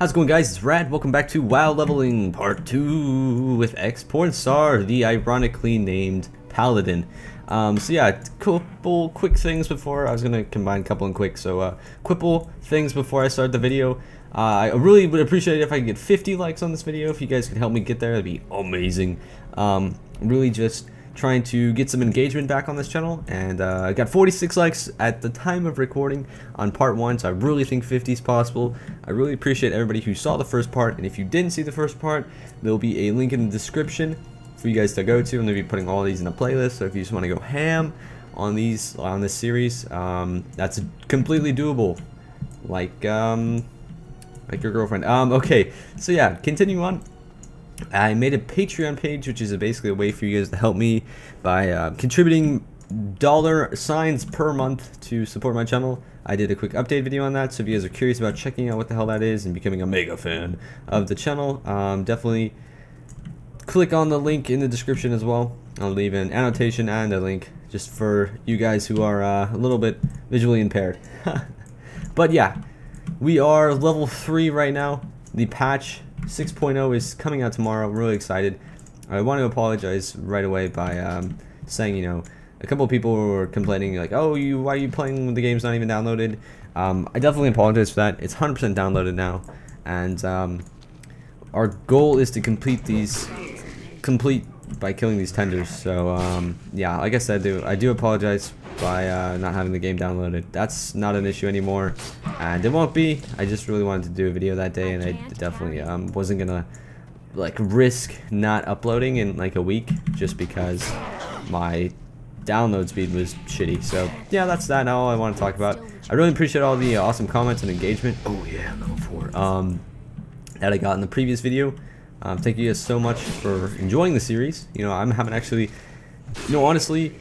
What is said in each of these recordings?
How's it going, guys? It's Rad. Welcome back to WoW Leveling Part 2 with X-Pornstar, the ironically named Paladin. So yeah, couple quick things before. I was going to combine couple and quick, so couple things before I start the video. I really would appreciate it if I could get 50 likes on this video. If you guys could help me get there, that'd be amazing. Really just trying to get some engagement back on this channel, and I got 46 likes at the time of recording on part 1, so I really think 50 is possible. I really appreciate everybody who saw the first part, and if you didn't see the first part, there'll be a link in the description for you guys to go to. I'm going to be putting all these in a playlist, so if you just want to go ham on this series, that's completely doable, like your girlfriend. Okay, so yeah, continue on. I made a Patreon page, which is basically a way for you guys to help me by contributing $signs per month to support my channel. I did a quick update video on that, so if you guys are curious about checking out what the hell that is and becoming a mega fan of the channel, definitely click on the link in the description as well. I'll leave an annotation and a link just for you guys who are a little bit visually impaired. But yeah, we are level 3 right now. The patch 6.0 is coming out tomorrow. I'm really excited. I want to apologize right away by saying, you know, a couple of people were complaining like, oh, why are you playing when the game's not even downloaded? I definitely apologize for that. It's 100% downloaded now, and our goal is to complete by killing these tenders. So yeah, like I said, I do apologize by not having the game downloaded. That's not an issue anymore, and it won't be. I just really wanted to do a video that day, and I definitely wasn't gonna like risk not uploading in like a week just because my download speed was shitty. So yeah, that's all I want to talk about. I really appreciate all the awesome comments and engagement. Oh yeah, level 4. That I got in the previous video. Thank you guys so much for enjoying the series. You know, I'm having actually, you know, honestly,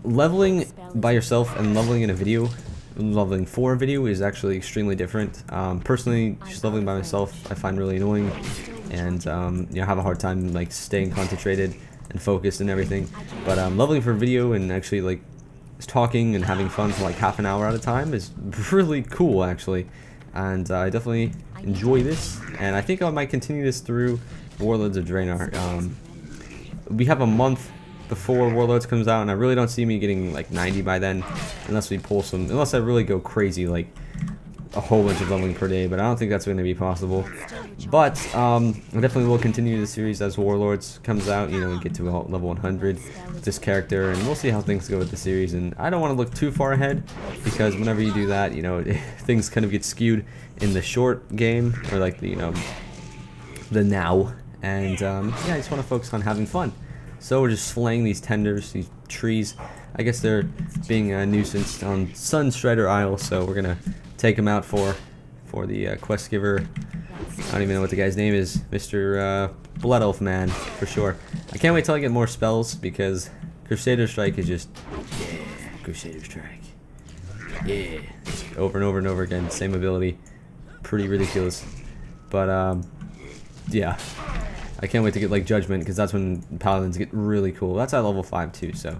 leveling by yourself and leveling in a video, leveling for a video is actually extremely different. Personally, just leveling by myself I find really annoying, and you know, have a hard time like staying concentrated and focused and everything. But leveling for a video and actually like talking and having fun for like half an hour at a time is really cool actually, and I definitely enjoy this, and I think I might continue this through Warlords of Draenor. We have a month before Warlords comes out, and I really don't see me getting like 90 by then, unless I really go crazy like a whole bunch of leveling per day, but I don't think that's going to be possible. But I definitely will continue the series as Warlords comes out, you know, and get to level 100 with this character, and we'll see how things go with the series. And I don't want to look too far ahead, because whenever you do that, you know, things kind of get skewed in the short game, or like the, you know, the now, and yeah, I just want to focus on having fun. So we're just slaying these tenders, these trees. I guess they're being a nuisance on Sunstrider Isle, so we're gonna take them out for the quest giver. I don't even know what the guy's name is, Mr. Blood Elf Man, for sure. I can't wait till I get more spells, because Crusader Strike is just, yeah, Crusader Strike, yeah, over and over and over again, same ability, pretty ridiculous. But yeah, I can't wait to get like Judgment, because that's when Paladins get really cool. That's at level 5 too, so.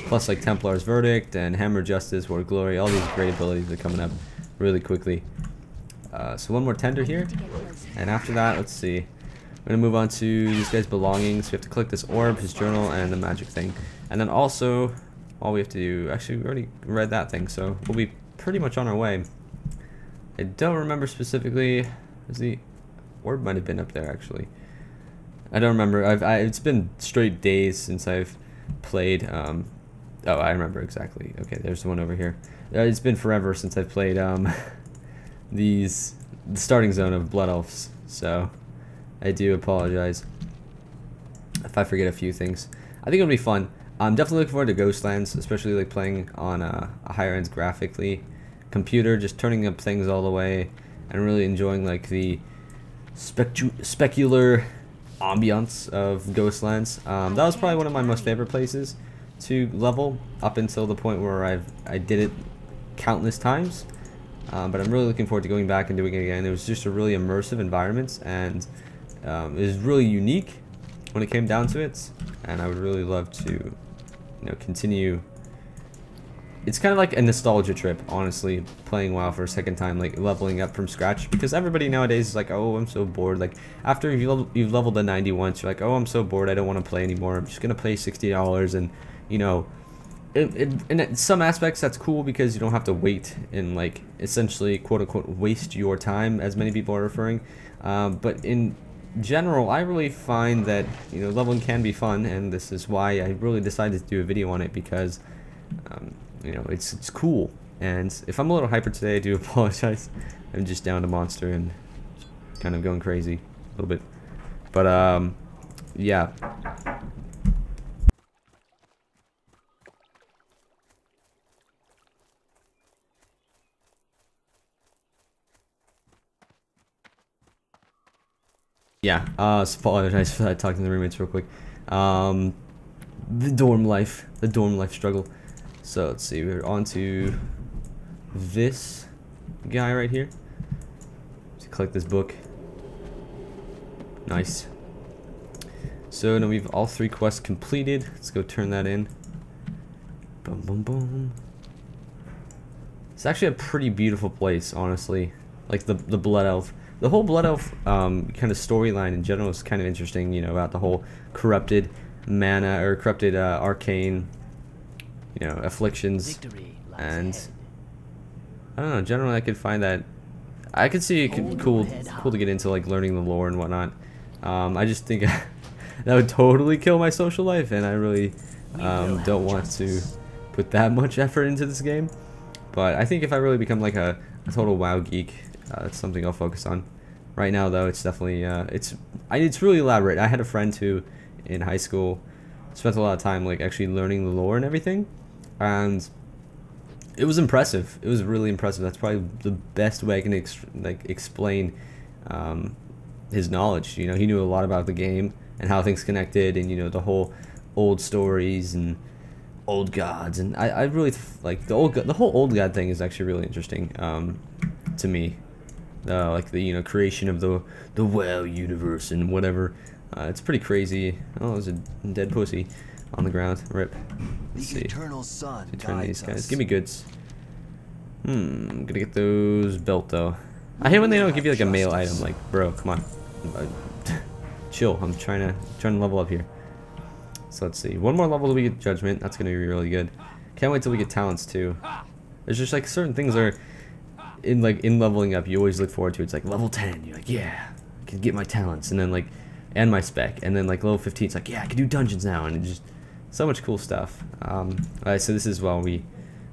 Plus like Templar's Verdict and Hammer Justice, Word of Glory, all these great abilities are coming up really quickly. So one more tender here, and after that, let's see. We're going to move on to this guy's belongings. We have to click this orb, his journal, and the magic thing. And then also, all we have to do, actually we already read that thing, so we'll be pretty much on our way. I don't remember specifically, the orb might have been up there actually. I don't remember. It's been straight days since I've played. Oh, I remember exactly. Okay, there's the one over here. It's been forever since I've played the starting zone of Blood Elves, so I do apologize if I forget a few things. I think it'll be fun. I'm definitely looking forward to Ghostlands, especially like playing on a higher end graphically computer, just turning up things all the way and really enjoying like the specular ambiance of Ghostlands. That was probably one of my most favorite places to level, up until the point where I did it countless times, but I'm really looking forward to going back and doing it again. It was just a really immersive environment, and it was really unique when it came down to it, and I would really love to, you know, continue it's kind of like a nostalgia trip, honestly, playing WoW for a second time, like leveling up from scratch, because everybody nowadays is like, oh, I'm so bored. Like after you've leveled to 90 once, you're like, oh, I'm so bored, I don't want to play anymore, I'm just gonna pay $60. And you know, in some aspects that's cool because you don't have to wait and like essentially quote unquote waste your time, as many people are referring, but in general I really find that, you know, leveling can be fun, and this is why I really decided to do a video on it, because you know, it's cool. And if I'm a little hyper today, I do apologize. I'm just down to monster and kind of going crazy a little bit, but yeah. Yeah, apologize for that, talking to the roommates real quick. The dorm life struggle. So let's see, we're on to this guy right here. Let's collect this book. Nice. So now we've all 3 quests completed. Let's go turn that in. Boom, boom, boom. It's actually a pretty beautiful place, honestly. Like the Blood Elf. The whole Blood Elf kind of storyline in general is kind of interesting, you know, about the whole corrupted mana, or corrupted arcane, you know, afflictions. And I don't know, generally I could find that, I could see it cool to get into like learning the lore and whatnot. I just think that would totally kill my social life, and I really don't want to put that much effort into this game. But I think if I really become like a total WoW geek, that's something I'll focus on. Right now, though, it's definitely it's really elaborate. I had a friend who, in high school, spent a lot of time like actually learning the lore and everything, and it was impressive. It was really impressive. That's probably the best way I can explain his knowledge. You know, he knew a lot about the game and how things connected, and you know, the whole old stories and old gods. And I really like the whole old god thing is actually really interesting to me. Like the, you know, creation of the WoW universe and whatever. It's pretty crazy. Oh, there's a dead pussy on the ground. Rip. Let's see. Turn these guys. Give me goods. I'm gonna get those belt though. I hate when they don't give you like a male item. Like, bro, come on, chill. I'm trying to level up here. So let's see. One more level till we get judgment. That's gonna be really good. Can't wait till we get talents too. There's just like certain things that are in leveling up, you always look forward to. It's like level 10, you're like, yeah, I can get my talents, and then like, and my spec, and then like level 15, it's like, yeah, I can do dungeons now, and it's just so much cool stuff. Alright, so this is while we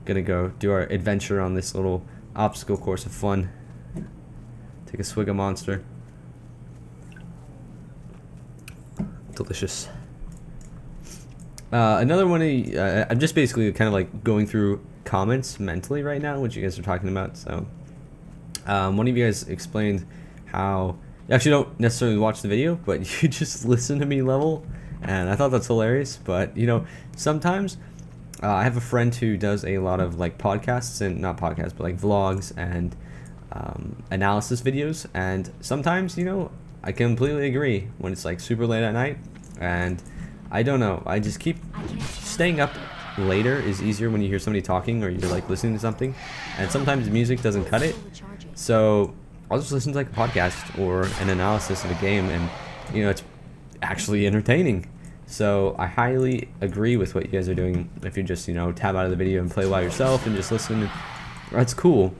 gonna go do our adventure on this little obstacle course of fun. Take a swig of monster. Delicious. Another one, I'm just basically kind of like going through comments mentally right now, what you guys are talking about. So one of you guys explained how you actually don't necessarily watch the video, but you just listen to me level, and I thought that's hilarious. But you know, sometimes I have a friend who does a lot of like podcasts, and not podcasts, but like vlogs and analysis videos, and sometimes, you know, I completely agree when it's like super late at night, and I don't know, I just keep staying up later is easier when you hear somebody talking or you're like listening to something, and sometimes music doesn't cut it, so I'll just listen to like a podcast or an analysis of a game, and you know, it's actually entertaining. So I highly agree with what you guys are doing. If you just, you know, tab out of the video and play by yourself and just listen, that's cool.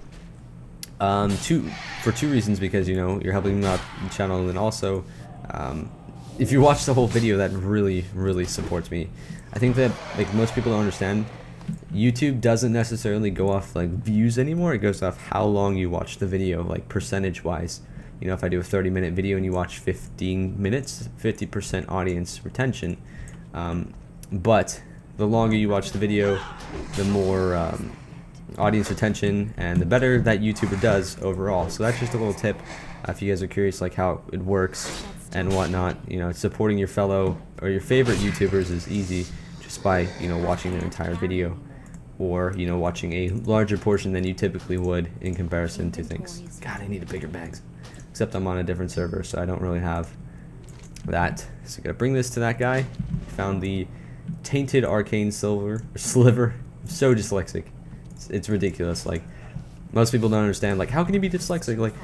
For two reasons, because you know, you're helping out the channel, and then also if you watch the whole video, that really supports me. I think that like most people don't understand, YouTube doesn't necessarily go off like views anymore. It goes off how long you watch the video, like percentage wise. You know, if I do a 30-minute video and you watch 15 minutes, 50% audience retention. But the longer you watch the video, the more audience retention, and the better that YouTuber does overall. So that's just a little tip if you guys are curious like how it works and whatnot. You know, supporting your fellow or your favorite YouTubers is easy just by, you know, watching their entire video, or you know, watching a larger portion than you typically would in comparison to things. God, I need a bigger bags. Except I'm on a different server, so I don't really have that. So I gotta bring this to that guy. Found the tainted arcane sliver. I'm so dyslexic. It's ridiculous. Like, most people don't understand, like, how can you be dyslexic? Like,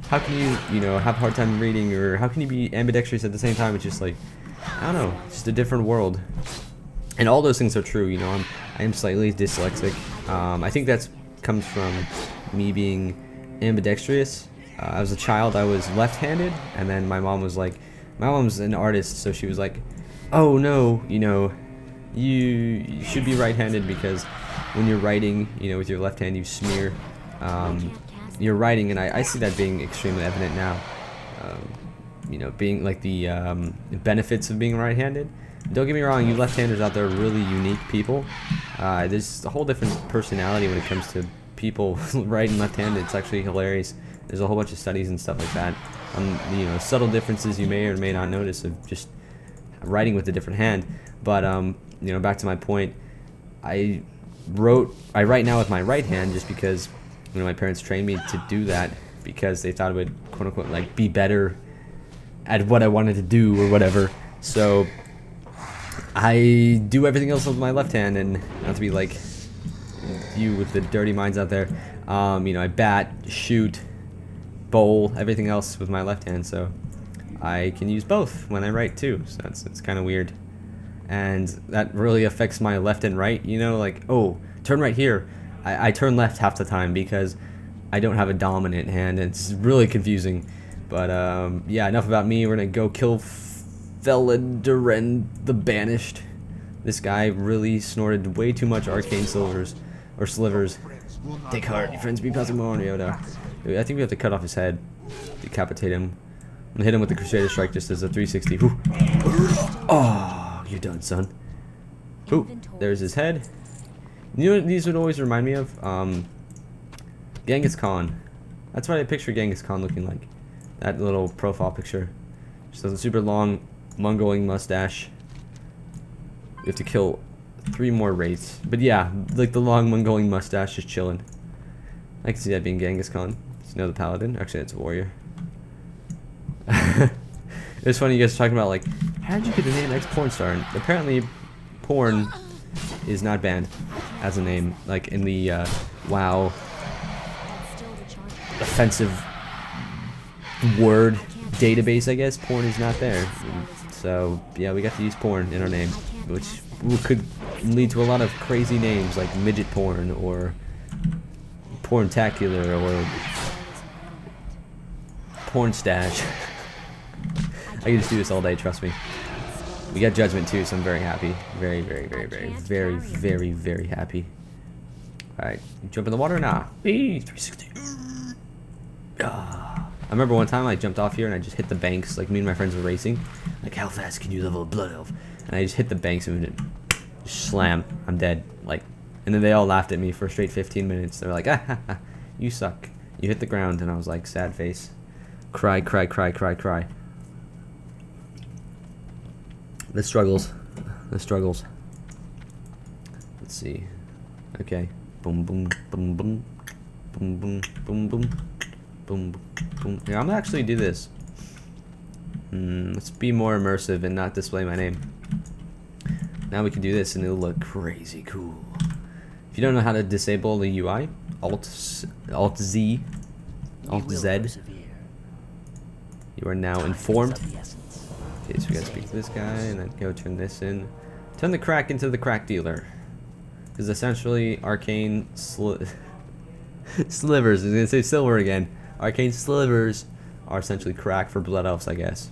how can you know, have a hard time reading, or how can you be ambidextrous at the same time? It's just like, I don't know, it's just a different world. And all those things are true, you know. I am slightly dyslexic. I think that's comes from me being ambidextrous. As a child, I was left-handed, and then my mom's an artist, so she was like, oh no, you know, you should be right-handed, because when you're writing, you know, with your left hand, you smear your writing. And I see that being extremely evident now. You know, being like the benefits of being right-handed. Don't get me wrong, you left-handers out there are really unique people. There's a whole different personality when it comes to people right and left-handed. It's actually hilarious. There's a whole bunch of studies and stuff like that. You know, subtle differences you may or may not notice of just writing with a different hand. But you know, back to my point, I write now with my right hand just because, you know, my parents trained me to do that because they thought it would, quote unquote, like, be better at what I wanted to do or whatever. So I do everything else with my left hand, and not to be like you with the dirty minds out there, you know, I bat, shoot, bowl, everything else with my left hand, so I can use both when I write too. So it's kind of weird, and that really affects my left and right, you know, like, oh, turn right here. I turn left half the time because I don't have a dominant hand, and it's really confusing. But yeah, enough about me. We're gonna go kill Felidaren the Banished. This guy really snorted way too much arcane slivers. Take heart, your friends be Pasamon, Yoda. I think we have to cut off his head, decapitate him, and hit him with the Crusader Strike just as a 360. Whew. Oh, you're done, son. Ooh, there's his head. You know what these would always remind me of? Genghis Khan. That's what I picture Genghis Khan looking like. That little profile picture. Just has a super long Mongolian mustache. We have to kill 3 more wraiths. But yeah, like the long Mongolian mustache just chilling. I can see that being Genghis Khan. It's another paladin. Actually, it's a warrior. It was funny you guys were talking about, like, how did you get the name X-Porn Star? And apparently, porn is not banned as a name. Like in the WoW offensive word database, I guess, porn is not there. So yeah, we got to use porn in our name, which could lead to a lot of crazy names like midget porn or porntacular or porn stash. I can just do this all day, trust me. We got judgment too, so I'm very happy. Very happy. Alright, jump in the water now. 360. I remember one time I jumped off here and I just hit the banks. Like, me and my friends were racing. Like, how fast can you level a blood elf? And I just hit the banks and just slam. I'm dead. Like, and then they all laughed at me for a straight 15 minutes. They were like, ah, ha, ha, you suck. You hit the ground. And I was like, sad face. Cry. The struggles. Let's see. Okay. Boom. Yeah, I'm gonna actually do this. Let's be more immersive and not display my name. Now we can do this and it'll look crazy cool. If you don't know how to disable the UI, Alt Z. You are now informed. Okay, so we gotta speak to this guy and then go turn this in. Turn the crack into the crack dealer. Because essentially, arcane slivers. I was gonna say silver again. Arcane slivers are essentially crack for blood elves, I guess.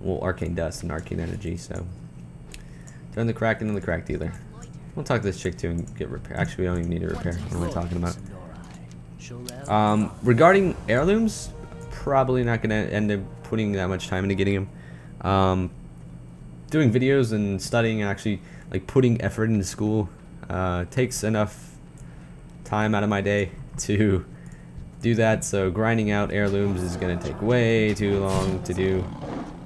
Well, arcane dust and arcane energy, so. Turn the crack into the crack dealer. We'll talk to this chick too and get repair. Actually, we don't even need a repair. What am I talking about? Regarding heirlooms, probably not gonna end up putting that much time into getting them. Doing videos and studying and actually like putting effort into school takes enough time out of my day to do that, so grinding out heirlooms is gonna take way too long to do.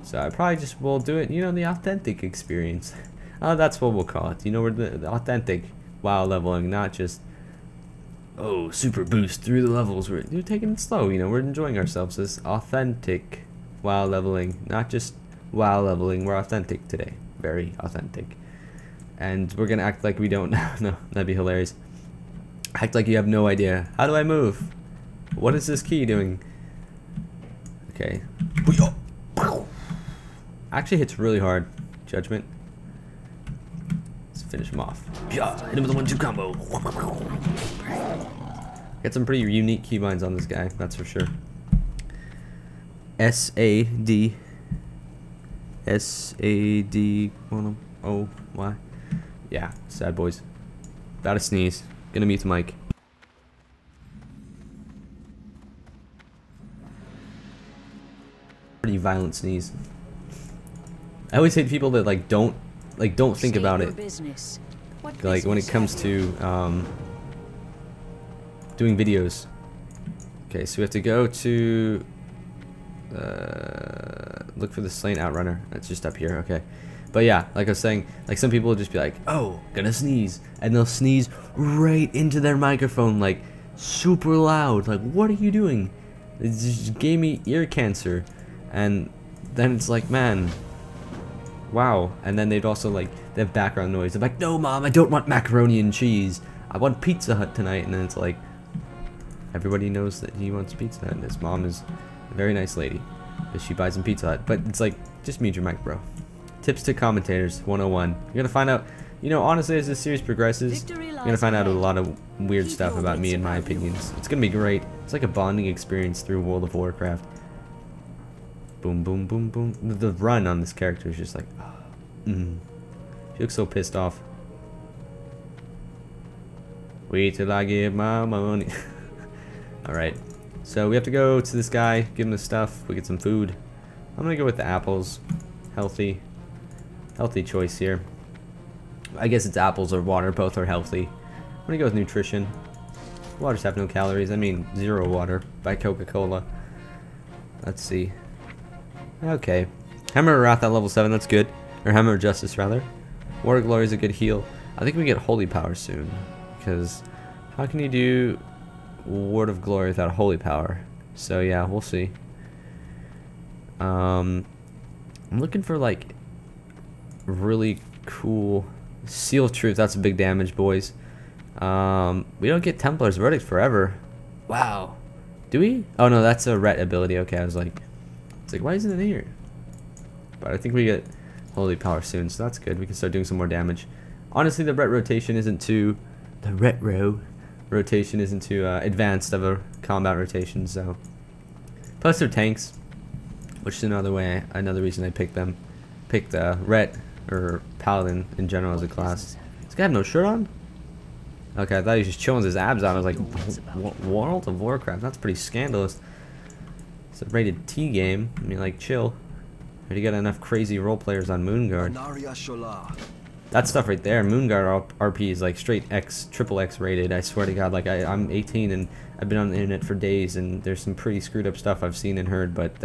So I probably just will do it, you know, the authentic experience. That's what we'll call it. You know, we're the authentic WoW leveling, not just super boost through the levels. We're taking it slow, you know, we're enjoying ourselves. This authentic WoW leveling, not just WoW leveling. We're authentic today, very authentic, and we're gonna act like we don't know. No, that'd be hilarious. Act like you have no idea. How do I move? What is this key doing? Okay. Actually hits really hard. Judgment. Let's finish him off. Yeah, hit him with a 1-2 combo. Got some pretty unique keybinds on this guy, that's for sure. S-A-D. S-A-D-O-Y. Yeah, sad boys. About to sneeze. Gonna mute the mic. Pretty violent sneeze. I always hate people that don't think about it. Like when it comes to doing videos. Okay, so we have to go to look for the slain outrunner. That's just up here. Okay, but yeah, like I was saying, like some people will just be like, "Oh, gonna sneeze," and they'll sneeze right into their microphone, like super loud. Like, what are you doing? It just gave me ear cancer. And then it's like, man, wow. And then they'd also they have background noise. They're like, no, mom, I don't want macaroni and cheese. I want Pizza Hut tonight. And then it's like, everybody knows that he wants Pizza Hut. And his mom is a very nice lady, because she buys him Pizza Hut. But it's like, just mute your mic, bro. Tips to commentators 101. You're gonna find out, you know, honestly, as this series progresses, you're gonna find out a lot of weird stuff about me and my opinions. It's gonna be great. It's like a bonding experience through World of Warcraft. Boom, boom, boom, boom. The run on this character is just like, she looks so pissed off. Wait till I get my money. Alright, so we have to go to this guy, give him the stuff, we get some food. I'm gonna go with the apples. Healthy choice here. I guess it's apples or water, both are healthy. I'm gonna go with nutrition. Waters have no calories, I mean 0 water by Coca-Cola. Let's see. Okay. Hammer of Wrath at level 7, that's good. Or Hammer of Justice, rather. Word of Glory is a good heal. I think we get Holy Power soon. Because how can you do Word of Glory without Holy Power? So yeah, we'll see. I'm looking for really cool Seal of Truth. That's a big damage, boys. We don't get Templar's Verdict forever. Wow. Do we? Oh no, that's a Ret ability. Okay, I was like, why isn't it here? But I think we get Holy Power soon, so that's good. We can start doing some more damage. Honestly, the retro rotation isn't too advanced of a combat rotation, so. Plus they're tanks, which is another reason I picked them. Picked Ret or Paladin in general as a class. This guy have no shirt on? Okay, I thought he was just chilling his abs out. I was like, World of Warcraft, that's pretty scandalous. It's a rated T game. I mean, like, chill. Already got enough crazy role players on Moonguard. That stuff right there, Moonguard RP is like straight triple X rated. I swear to God, like I'm 18 and I've been on the internet for days, and there's some pretty screwed up stuff I've seen and heard, but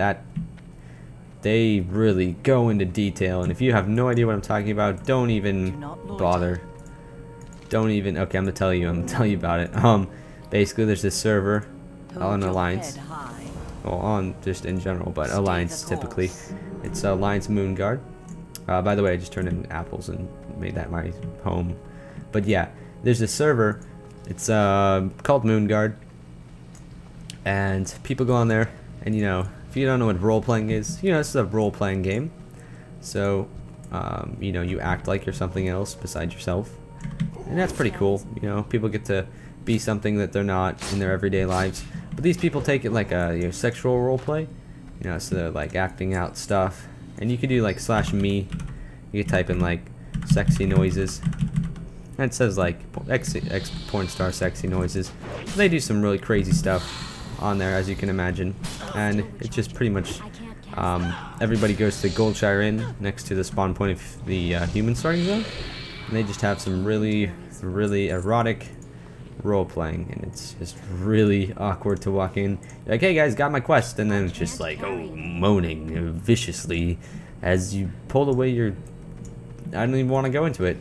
they really go into detail. And if you have no idea what I'm talking about, don't even bother. Don't even. Okay, I'm gonna tell you about it. Basically, there's this server on Alliance. Well, on just in general, but Alliance typically. It's Alliance Moonguard. By the way, I just turned in apples and made that my home. But yeah, there's this server. It's called Moonguard, and people go on there, and you know, if you don't know what role-playing is, you know, it's a role-playing game. So, you know, you act like you're something else besides yourself, and that's pretty cool. You know, people get to be something that they're not in their everyday lives. But these people take it like a sexual role-play. You know, so they're like acting out stuff. And you could do like /me. You could type in like sexy noises. And it says like ex porn star sexy noises. So they do some really crazy stuff on there, as you can imagine. And it's just pretty much everybody goes to Goldshire Inn next to the spawn point of the human starting zone. And they just have some really, really erotic role playing, and it's just really awkward to walk in. You're like, hey guys, got my quest, and then it's just like, oh, moaning viciously as you pull away your. I don't even want to go into it.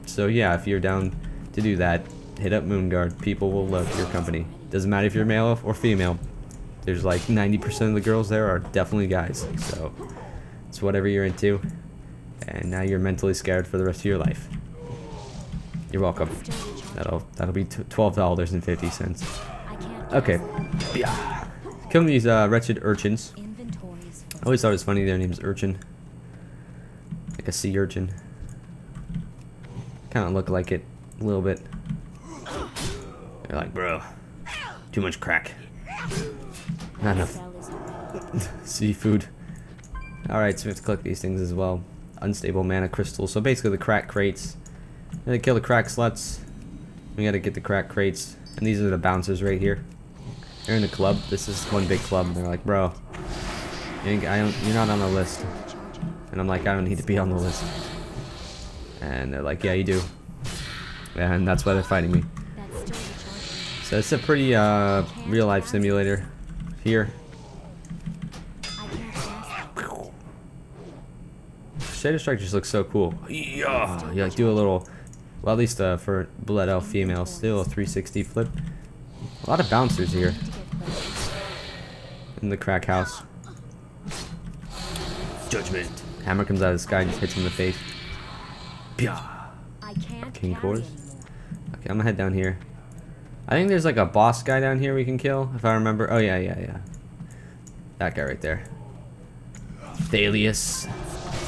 So yeah, if you're down to do that, hit up Moonguard. People will love your company. Doesn't matter if you're male or female. There's like 90% of the girls there are definitely guys. So it's whatever you're into, and now you're mentally scared for the rest of your life. You're welcome. That'll be $12.50. Okay. Yeah. Killing these wretched urchins. I always thought it was funny their name's Urchin. Like a sea urchin. Kind of look like it a little bit. They're like, bro, too much crack. Not enough seafood. Alright, so we have to collect these things as well. Unstable mana crystals. So basically the crack crates. We gotta kill the crack sluts. We gotta get the crack crates. And these are the bouncers right here. They're in the club. This is one big club. And they're like, bro, you're not on the list. And I'm like, I don't need to be on the list. And they're like, yeah, you do. And that's why they're fighting me. So it's a pretty real life simulator here. Shader Strike just looks so cool. Yeah, you like do a little, well, at least for Blood Elf female, still a 360 flip. A lot of bouncers here in the crack house. Judgment. Hammer comes out of the sky and just hits him in the face. King cores. Okay, I'm gonna head down here. I think there's like a boss guy down here we can kill, if I remember. Oh yeah. That guy right there. Thaelis,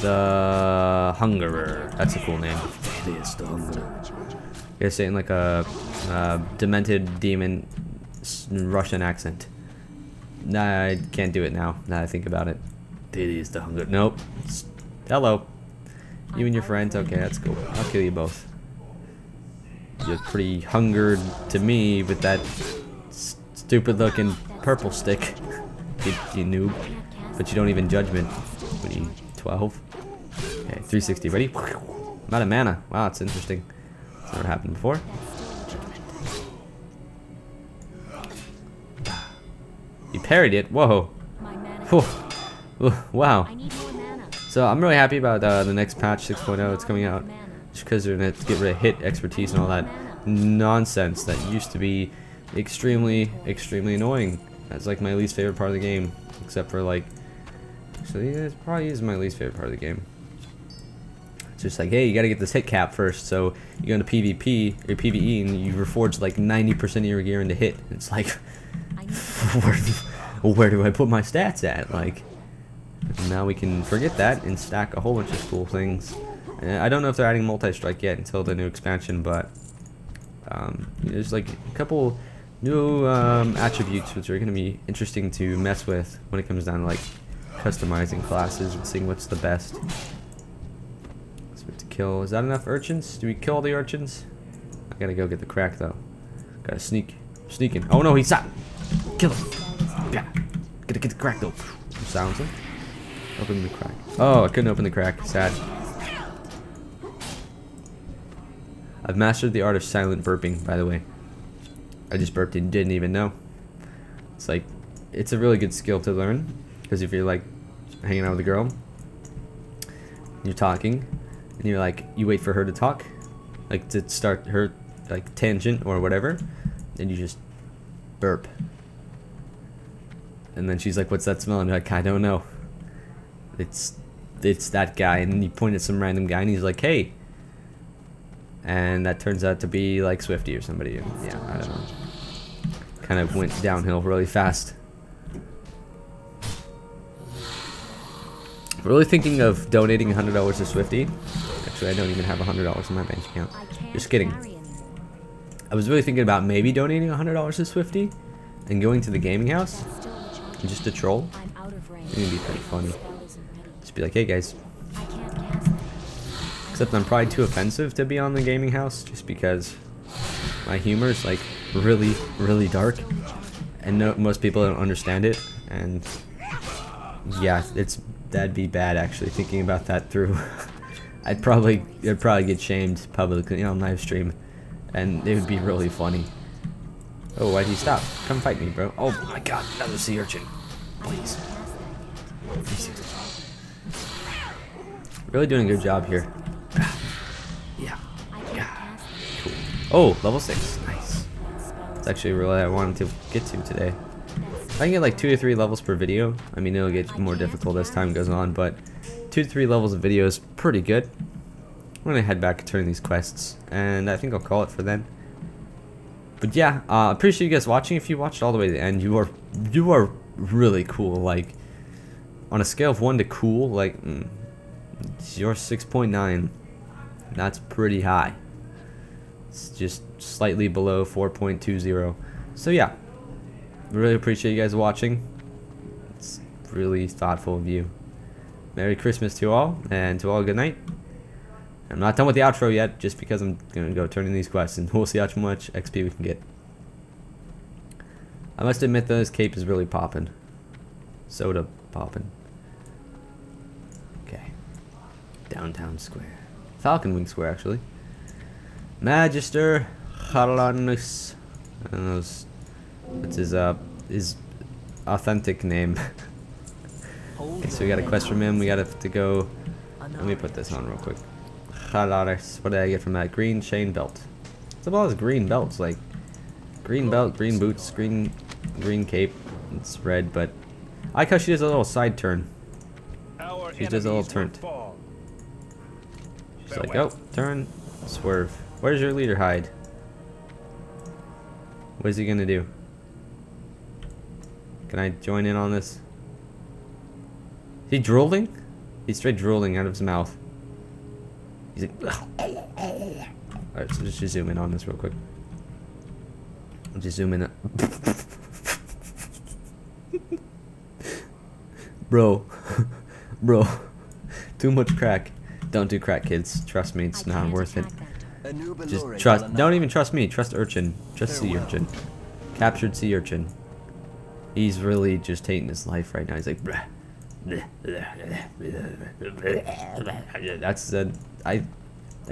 the Hungerer. That's a cool name. Thaelis the Hungerer. You're saying like a demented demon Russian accent. Nah, I can't do it now. Now I think about it. Thaelis the Hungerer. Nope. Hello. You and your friends. Okay, that's cool. I'll kill you both. You're pretty hungered to me with that stupid looking purple stick. You noob. But you don't even judgment. What are you, 12? Okay, 360. Ready? I'm out of mana. Wow, that's interesting. That's never happened before. You parried it. Whoa. Wow. So I'm really happy about the next patch 6.0. It's coming out. Just because they're going to get rid of hit expertise and all that nonsense that used to be extremely annoying. That's like my least favorite part of the game, except for like, actually it probably is my least favorite part of the game. It's just like, hey, you gotta get this hit cap first, so you go into PvP or PvE and you reforge like 90% of your gear into hit. It's like, where do I put my stats at? Like, now we can forget that and stack a whole bunch of cool things. I don't know if they're adding multi-strike yet until the new expansion, but there's like a couple new attributes which are going to be interesting to mess with when it comes down to like customizing classes and seeing what's the best. So we have to kill. Is that enough urchins? Do we kill all the urchins? I gotta go get the crack though. Gotta sneaking. Oh no, he's shot. Kill him. Yeah. Gotta get the crack though. Silence him. Open the crack. Oh, I couldn't open the crack. Sad. I've mastered the art of silent burping, by the way. I just burped and didn't even know. It's like, it's a really good skill to learn, because if you're like hanging out with a girl, you're talking, and you're like, you wait for her to talk, like to start her like tangent or whatever, and you just burp. And then she's like, what's that smell? And you're like, I don't know. It's that guy. And then you point at some random guy and he's like, hey. And that turns out to be like Swifty or somebody. And yeah, I don't know. Kind of went downhill really fast. Really thinking of donating $100 to Swifty. Actually, I don't even have $100 in my bank account. Just kidding. I was really thinking about maybe donating $100 to Swifty and going to the gaming house just to troll. It's gonna be pretty funny. Just be like, hey guys. Except I'm probably too offensive to be on the gaming house just because my humor is like really dark and most people don't understand it, and yeah, that'd be bad actually thinking about that through. I'd probably get shamed publicly on live stream, and it would be really funny. Oh, why'd you stop? Come fight me, bro. Oh my god, another sea urchin. Please. Really doing a good job here. Yeah. Cool. Oh, level 6. Nice. That's actually really what I wanted to get to today. If I can get like 2 to 3 levels per video, I mean, it'll get more difficult as time goes on, but 2 to 3 levels of video is pretty good. I'm gonna head back and turn these quests, and I think I'll call it for then. But yeah, appreciate you guys watching. If you watched all the way to the end, you are really cool. Like, on a scale of 1 to cool, like, you're 6.9. That's pretty high. It's just slightly below 4.20. So yeah, really appreciate you guys watching. It's really thoughtful of you. Merry Christmas to all, and to all good night. I'm not done with the outro yet, just because I'm gonna go turn in these quests, and we'll see how much XP we can get. I must admit though, this cape is really popping. Soda popping. Okay. Downtown Square. Falcon Wing Square, actually. Magister Harlanus. I don't know what's his authentic name. Okay, so we got a quest from him. We got to go. Let me put this on real quick. Harlanus. What did I get from that? Green chain belt. What's up all those green belts? Like green belt, green boots, green cape. It's red, but I like how she does a little side turn. She does a little turn. She's like, oh, turn, swerve. Where's your leader hide? What is he gonna do? Can I join in on this? Is he drooling? He's straight drooling out of his mouth. He's like, alright, so just zoom in on this real quick. I'll just zoom in. Bro, bro, too much crack. Don't do crack, kids. Trust me, it's not worth it. Just trust. Don't even trust me. Trust Urchin. Trust Sea Urchin. Captured Sea Urchin. He's really just hating his life right now. He's like, bleh, bleh, bleh, bleh, bleh. That's I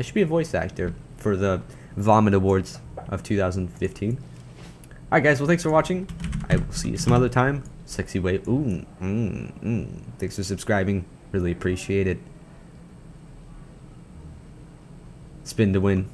should be a voice actor for the Vomit Awards of 2015. Alright guys, well thanks for watching. I will see you some other time. Sexy way. Ooh. Thanks for subscribing. Really appreciate it. Spin to win.